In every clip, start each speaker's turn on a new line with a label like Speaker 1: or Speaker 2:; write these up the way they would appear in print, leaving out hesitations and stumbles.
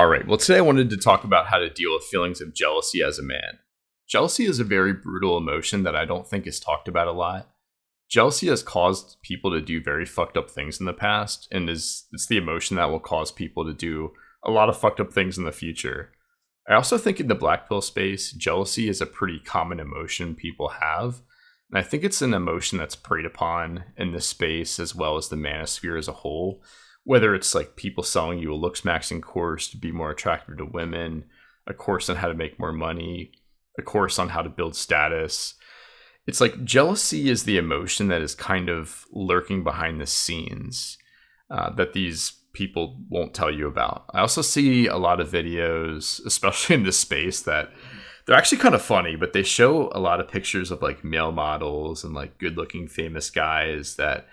Speaker 1: All right. Well, today I wanted to talk about how to deal with feelings of jealousy as a man. Jealousy is a very brutal emotion that I don't think is talked about a lot. Jealousy has caused people to do very fucked up things in the past, and it's the emotion that will cause people to do a lot of fucked up things in the future. I also think in the black pill space, jealousy is a pretty common emotion people have. And I think it's an emotion that's preyed upon in this space as well as the manosphere as a whole. Whether it's like people selling you a looks maxing course to be more attractive to women, a course on how to make more money, a course on how to build status. It's like jealousy is the emotion that is kind of lurking behind the scenes that these people won't tell you about. I also see a lot of videos, especially in this space, that they're actually kind of funny, but they show a lot of pictures of like male models and like good looking famous guys that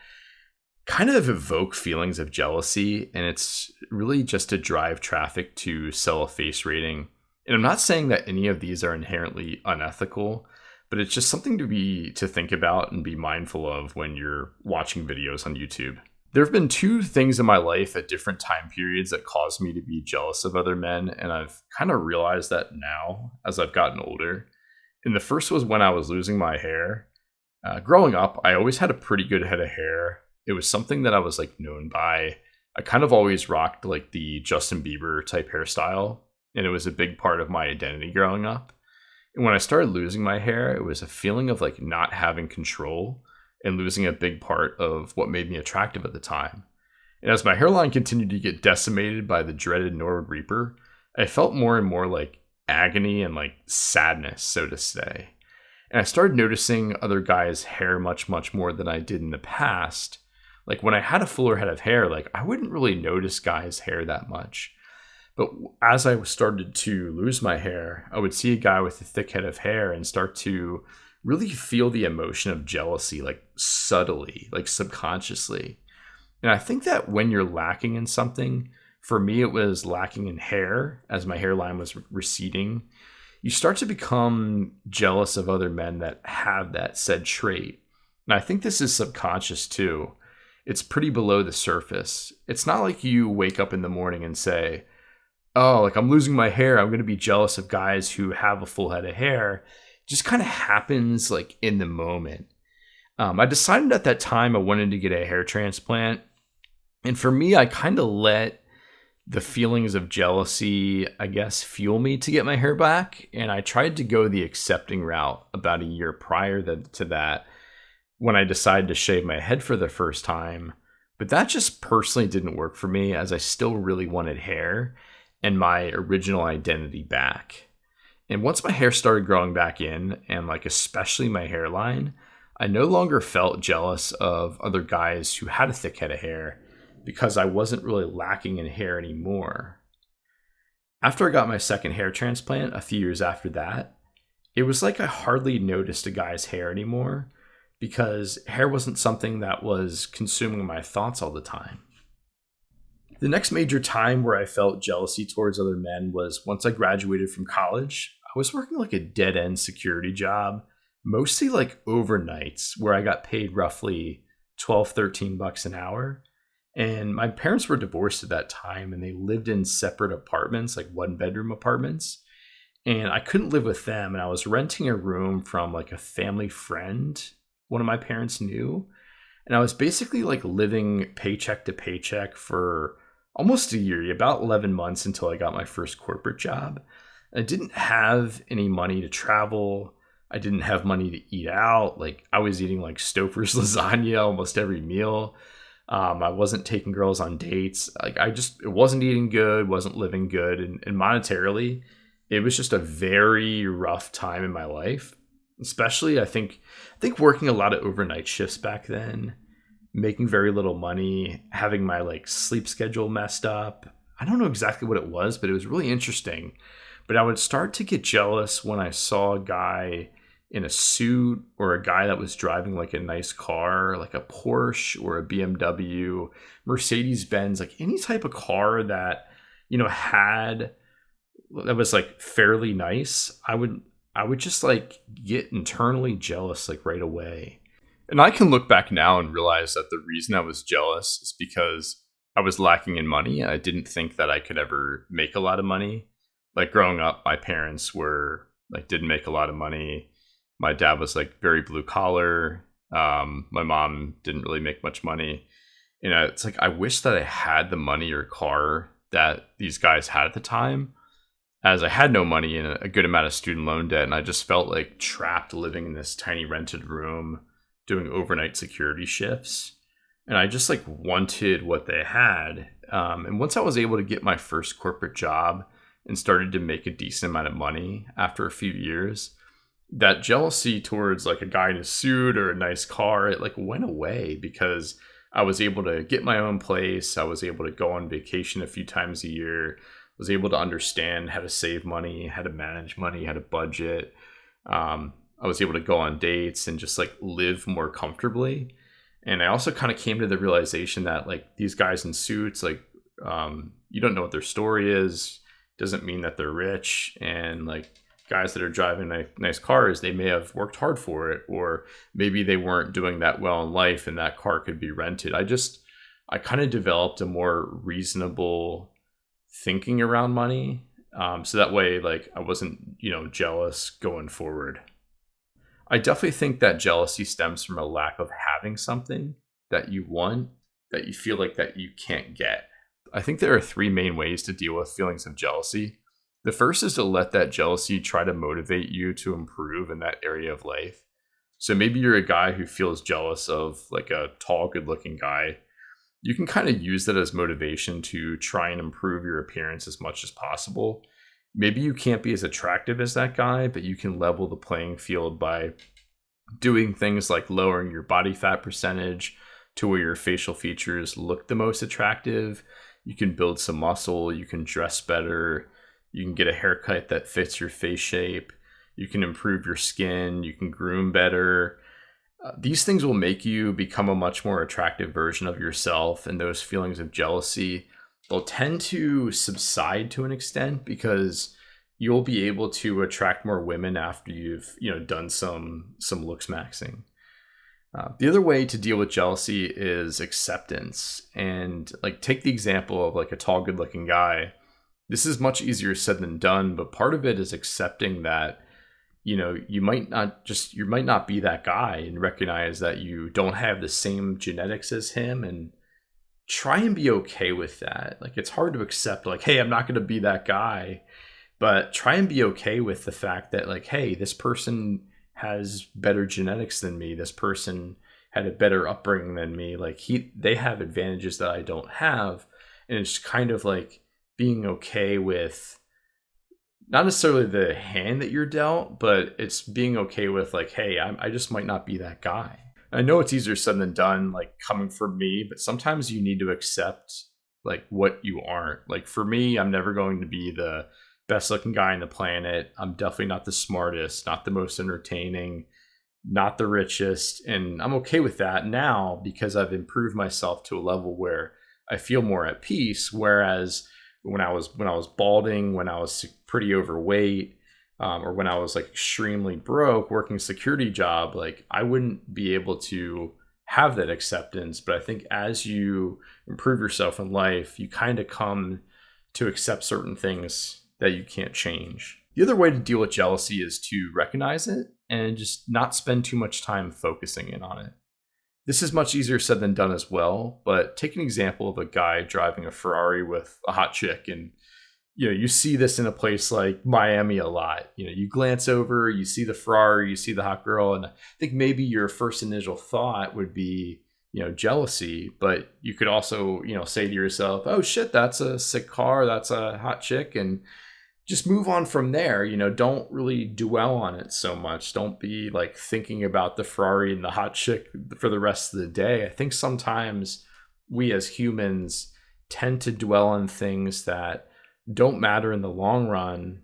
Speaker 1: kind of evoke feelings of jealousy, and it's really just to drive traffic to sell a face rating. And I'm not saying that any of these are inherently unethical, but it's just something to think about and be mindful of when you're watching videos on YouTube. There have been two things in my life at different time periods that caused me to be jealous of other men, and I've kind of realized that now as I've gotten older. And the first was when I was losing my hair. Growing up, I always had a pretty good head of hair. It was something that I was like known by. I kind of always rocked like the Justin Bieber type hairstyle, and it was a big part of my identity growing up. And when I started losing my hair, it was a feeling of like not having control and losing a big part of what made me attractive at the time. And as my hairline continued to get decimated by the dreaded Norwood Reaper, I felt more and more like agony and like sadness, so to say. And I started noticing other guys' hair much, much more than I did in the past. Like when I had a fuller head of hair, like I wouldn't really notice guys' hair that much. But as I started to lose my hair, I would see a guy with a thick head of hair and start to really feel the emotion of jealousy, like subtly, like subconsciously. And I think that when you're lacking in something, for me, it was lacking in hair as my hairline was receding. You start to become jealous of other men that have that said trait. And I think this is subconscious too. It's pretty below the surface. It's not like you wake up in the morning and say, oh, like I'm losing my hair, I'm going to be jealous of guys who have a full head of hair. It just kind of happens like in the moment. I decided at that time I wanted to get a hair transplant. And for me, I kind of let the feelings of jealousy, I guess, fuel me to get my hair back. And I tried to go the accepting route about a year prior to that when I decided to shave my head for the first time. But that just personally didn't work for me, as I still really wanted hair and my original identity back. And once my hair started growing back in, and like especially my hairline, I no longer felt jealous of other guys who had a thick head of hair because I wasn't really lacking in hair anymore. After I got my second hair transplant a few years after that, it was like I hardly noticed a guy's hair anymore because hair wasn't something that was consuming my thoughts all the time. The next major time where I felt jealousy towards other men was once I graduated from college. I was working like a dead-end security job, mostly like overnights, where I got paid roughly $12-13 an hour. And my parents were divorced at that time, and they lived in separate apartments, like one-bedroom apartments. And I couldn't live with them, and I was renting a room from like a family friend one of my parents knew. And I was basically like living paycheck to paycheck for almost a year, about 11 months until I got my first corporate job. I didn't have any money to travel. I didn't have money to eat out. Like I was eating like Stouffer's lasagna almost every meal. I wasn't taking girls on dates. Like it wasn't eating good, wasn't living good. And monetarily, it was just a very rough time in my life. Especially, I think working a lot of overnight shifts back then, making very little money, having my like sleep schedule messed up. I don't know exactly what it was, but it was really interesting. But I would start to get jealous when I saw a guy in a suit or a guy that was driving like a nice car, like a Porsche or a BMW, Mercedes-Benz, like any type of car that, that was like fairly nice. I would just like get internally jealous like right away. And I can look back now and realize that the reason I was jealous is because I was lacking in money. I didn't think that I could ever make a lot of money. Like growing up, my parents were like didn't make a lot of money. My dad was like very blue collar. My mom didn't really make much money. You know, it's like I wish that I had the money or car that these guys had at the time, as I had no money and a good amount of student loan debt, and I just felt like trapped living in this tiny rented room doing overnight security shifts. And I just like wanted what they had. And once I was able to get my first corporate job and started to make a decent amount of money after a few years, that jealousy towards like a guy in a suit or a nice car, it like went away because I was able to get my own place. I was able to go on vacation a few times a year, was able to understand how to save money, how to manage money, how to budget. I was able to go on dates and just like live more comfortably. And I also kind of came to the realization that like these guys in suits, like you don't know what their story is. Doesn't mean that they're rich. And like guys that are driving nice cars, they may have worked hard for it, or maybe they weren't doing that well in life and that car could be rented. I kind of developed a more reasonable thinking around money. So that way, like I wasn't, jealous going forward. I definitely think that jealousy stems from a lack of having something that you want that you feel like that you can't get. I think there are three main ways to deal with feelings of jealousy. The first is to let that jealousy try to motivate you to improve in that area of life. So maybe you're a guy who feels jealous of like a tall, good looking guy. You can kind of use that as motivation to try and improve your appearance as much as possible. Maybe you can't be as attractive as that guy, but you can level the playing field by doing things like lowering your body fat percentage to where your facial features look the most attractive. You can build some muscle, you can dress better, you can get a haircut that fits your face shape, you can improve your skin, you can groom better. These things will make you become a much more attractive version of yourself, and those feelings of jealousy, they'll tend to subside to an extent because you'll be able to attract more women after you've done some looks maxing. The other way to deal with jealousy is acceptance. And like take the example of like a tall, good looking guy. This is much easier said than done, but part of it is accepting that you might not be that guy, and recognize that you don't have the same genetics as him, and try and be okay with that. Like it's hard to accept like, hey, I'm not going to be that guy, but try and be okay with the fact that like, hey, this person has better genetics than me. This person had a better upbringing than me. Like they have advantages that I don't have. And it's kind of like being okay with not necessarily the hand that you're dealt, but it's being okay with like, hey, I just might not be that guy. I know it's easier said than done, like coming from me, but sometimes you need to accept like what you aren't. Like for me, I'm never going to be the best looking guy on the planet. I'm definitely not the smartest, not the most entertaining, not the richest. And I'm okay with that now because I've improved myself to a level where I feel more at peace. Whereas when I was balding, when I was pretty overweight, or when I was like extremely broke working a security job, like I wouldn't be able to have that acceptance. But I think as you improve yourself in life, you kind of come to accept certain things that you can't change. The other way to deal with jealousy is to recognize it and just not spend too much time focusing in on it. This is much easier said than done as well, but take an example of a guy driving a Ferrari with a hot chick, and you see this in a place like Miami a lot. You glance over, you see the Ferrari, you see the hot girl, and I think maybe your first initial thought would be, jealousy, but you could also, say to yourself, oh shit, that's a sick car, that's a hot chick, and just move on from there. Don't really dwell on it so much. Don't be like thinking about the Ferrari and the hot chick for the rest of the day. I think sometimes we as humans tend to dwell on things that don't matter in the long run,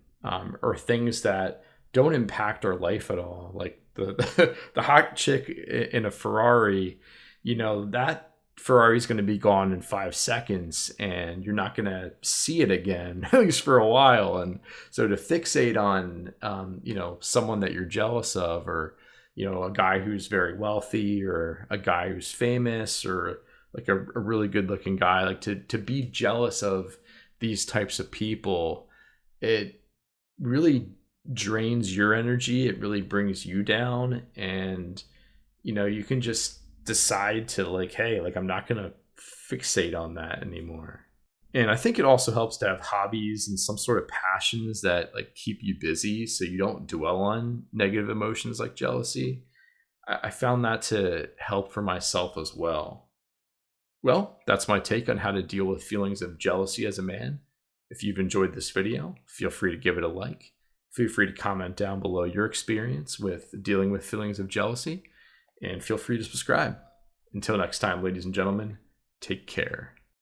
Speaker 1: or things that don't impact our life at all. Like the the hot chick in a Ferrari, that Ferrari is going to be gone in 5 seconds, and you're not going to see it again, at least for a while. And so to fixate on, someone that you're jealous of, or, a guy who's very wealthy, or a guy who's famous, or like a really good looking guy. Like to be jealous of these types of people, it really drains your energy. It really brings you down. And, you can just decide to like, hey, like I'm not going to fixate on that anymore. And I think it also helps to have hobbies and some sort of passions that like keep you busy so you don't dwell on negative emotions like jealousy. I found that to help for myself as well. Well, that's my take on how to deal with feelings of jealousy as a man. If you've enjoyed this video, feel free to give it a like. Feel free to comment down below your experience with dealing with feelings of jealousy, and feel free to subscribe. Until next time, ladies and gentlemen, take care.